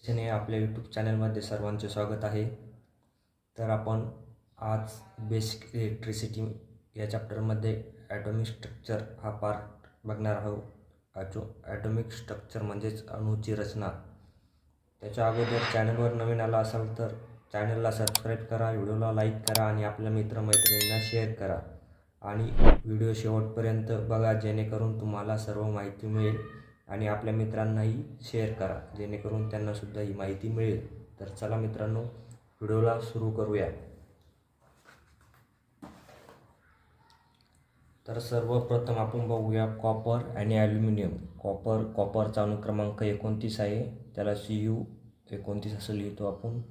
ने आपल्या यूट्यूब चॅनलमध्ये सर्वांचे स्वागत आहे. तर आपण आज बेसिक इलेक्ट्रिसिटी या चॅप्टरमध्ये ॲटॉमिक स्ट्रक्चर हा पार्ट बघणार आहोत. ॲटॉमिक स्ट्रक्चर म्हणजेच अणूची रचना. त्याच्या अगोदर चॅनलवर नवीन आला असाल तर चॅनलला सबस्क्राईब करा, व्हिडिओला लाईक करा आणि आपल्या मित्रमैत्रिणींना शेअर करा आणि व्हिडिओ शेवटपर्यंत बघा, जेणेकरून तुम्हाला सर्व माहिती मिळेल आणि आपल्या मित्रांनाही शेअर करा, जेणेकरून त्यांनासुद्धा ही माहिती मिळेल. तर चला मित्रांनो, व्हिडिओला सुरू करूया. तर सर्वप्रथम आपण बघूया कॉपर आणि ॲल्युमिनियम. कॉपरचा अनुक्रमांक 29 आहे, त्याला Cu29 असं लिहितो आपण.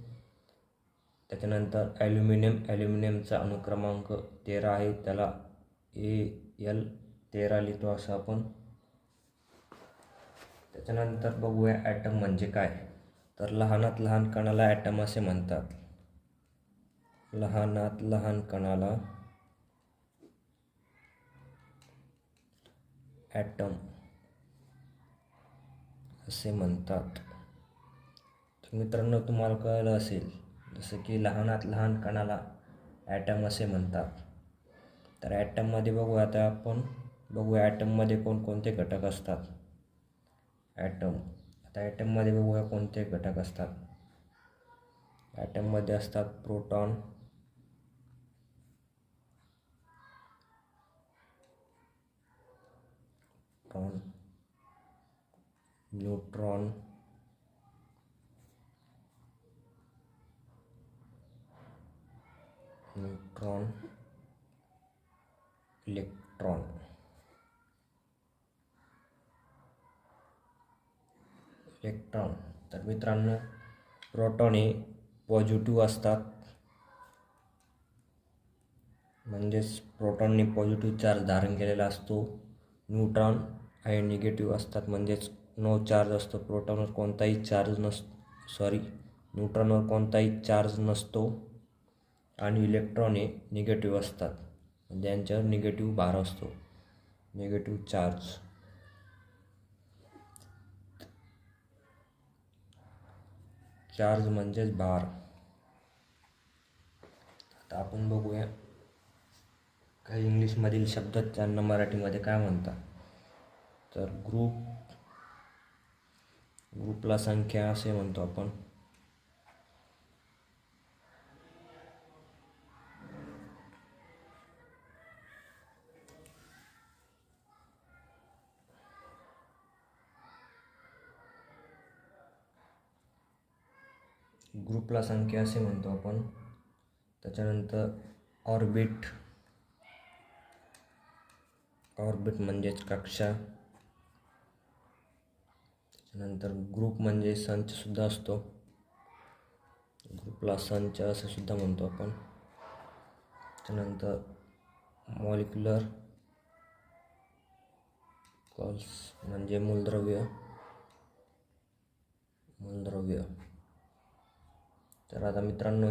त्याच्यानंतर ॲल्युमिनियमचा अनुक्रमांक 13 आहे, त्याला Al13 लिहितो असं आपण. त्याच्यानंतर बघूया ॲटम म्हणजे काय. तर लहानात लहान कणाला ॲटम असे म्हणतात. लहानात लहान कणाला ॲटम असे म्हणतात. तर मित्रांनो, तुम्हाला कळलं असेल जसं की लहानात लहान कणाला ॲटम असे म्हणतात. तर ॲटममध्ये बघूया आता आपण ॲटममध्ये कोणकोणते घटक असतात. ॲटममध्ये बघूया कोणते घटक असतात. ॲटममध्ये असतात प्रोटॉन, न्यूट्रॉन, इलेक्ट्रॉन. तर मित्रांनो, प्रोटॉन हे पॉझिटिव्ह असतात, म्हणजेच प्रोटॉनने पॉझिटिव्ह चार्ज धारण केलेला असतो. न्यूट्रॉन हे निगेटिव्ह असतात, म्हणजेच नो चार्ज असतो. न्यूट्रॉनवर कोणताही चार्ज नसतो. आणि इलेक्ट्रॉन हे निगेटिव्ह असतात, म्हणजे यांच्यावर निगेटिव्ह भार असतो, निगेटिव्ह चार्ज. चार्ज म्हणजेच भार. आता आपण बघूया काही इंग्लिशमधील शब्द त्यांना मराठीमध्ये काय म्हणतात. तर ग्रुपला संख्या असे म्हणतो आपण. त्याच्यानंतर ऑर्बिट म्हणजेच कक्षा. त्याच्यानंतर ग्रुप म्हणजे संच सुद्धा असतो, ग्रुपला संच असं सुद्धा म्हणतो आपण. त्याच्यानंतर मॉलिक्युलर म्हणजे मूलद्रव्य. तर आता मित्रांनो,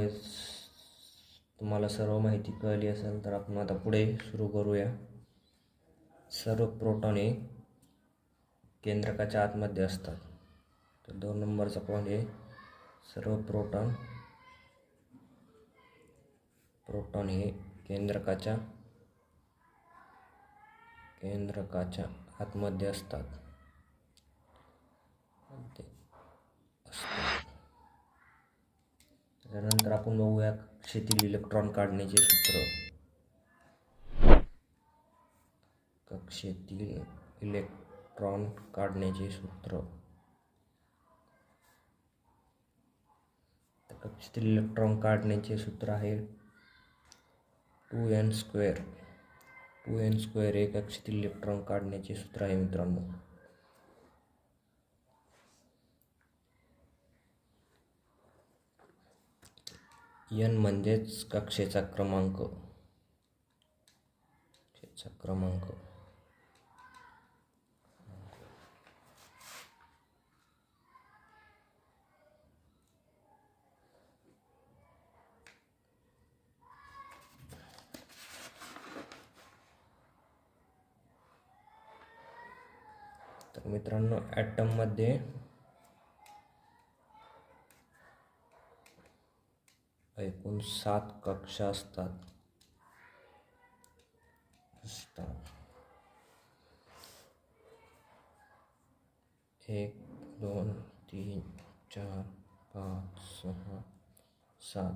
तुम्हाला सर्व माहिती कळली असेल तर आपण आता पुढे सुरू करूया. सर्व प्रोटॉन हे केंद्रकाच्या आतमध्ये असतात. तर 2 नंबरचा पॉईंट आहे, सर्व प्रोटॉन हे केंद्रकाच्या आतमध्ये असतात. त्यानंतर आपण बघूया कक्षेतील इलेक्ट्रॉन काढण्याचे सूत्र. कक्षेतील इलेक्ट्रॉन काढण्याचे सूत्र आहे 2n². 2n² हे कक्षेतील इलेक्ट्रॉन काढण्याचे सूत्र आहे मित्रांनो. n म्हणजेच कक्षेचा क्रमांक. तर मित्रांनो, ॲटममध्ये एकूण 7 कक्षा असतात. 1 2 3 4 5 6 7.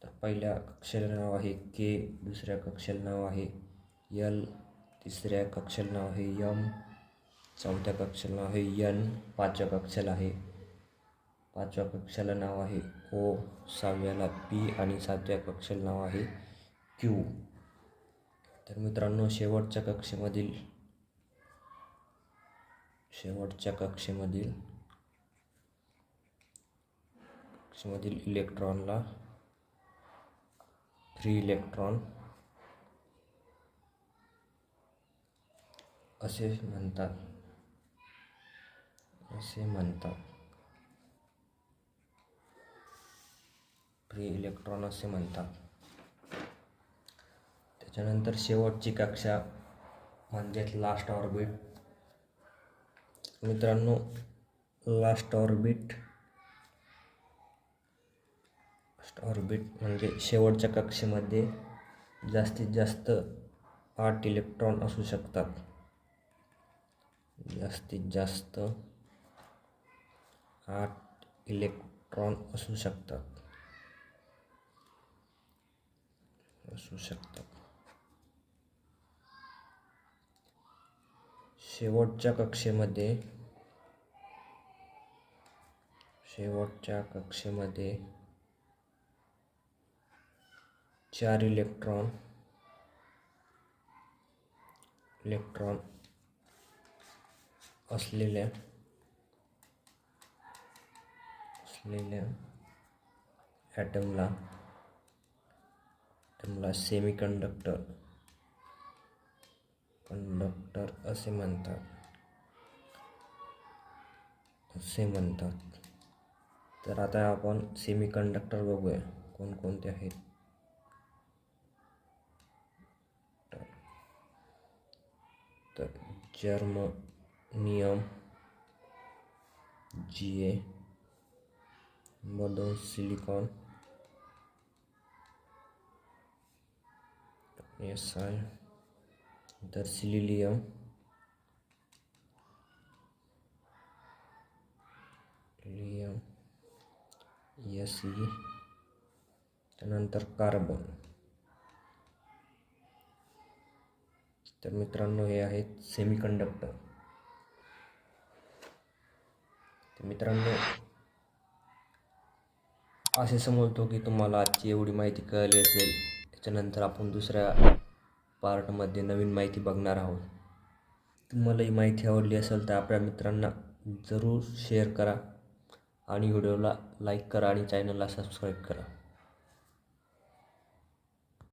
तर पहिल्या कक्षेला नाव आहे के, दुसऱ्या कक्षेला नाव आहे यल, तिसऱ्या कक्षेला नाव आहे यम, चौथ्या कक्षेला नाव आहे यन, पाचव्या कक्षेला नाव आहे ओ, सहाव्याला पी आणि सातव्या कक्षेला नाव आहे क्यू. तर मित्रांनो, शेवटच्या कक्षेमधील इलेक्ट्रॉनला फ्री इलेक्ट्रॉन असे म्हणतात. फ्री इलेक्ट्रॉन असे म्हणतात. त्याच्यानंतर शेवटची कक्षा म्हणजेच लास्ट ऑर्बिट. मित्रांनो, लास्ट ऑर्बिट म्हणजे शेवटच्या कक्षेमध्ये जास्तीत जास्त 8 इलेक्ट्रॉन असू शकतात. जास्तीत जास्त 8 इलेक्ट्रॉन असू शकतात. शेवटच्या कक्षेमध्ये 4 इलेक्ट्रॉन असलेल्या ॲटमला सेमीकंडक्टर असे म्हणतात. तर आता आपण सेमीकंडक्टर बघूया कोणकोणते आहेत. तर जर्मनियम Ga, मधून सिलिकॉन Si, तर सिलिलियम, Se, त्यानंतर कार्बन. तर मित्रांनो, हे आहेत सेमीकंडक्टर. तर मित्रांनो, असे समजतो की तुम्हाला आजची एवढी माहिती कळली असेल. त्याच्यानंतर आपण दुसऱ्या पार्टमध्ये नवीन माहिती बघणार आहोत. तुम्हाला ही माहिती आवडली असेल तर आपल्या मित्रांना जरूर शेअर करा आणि व्हिडिओला लाईक करा आणि चॅनलला सबस्क्राईब करा.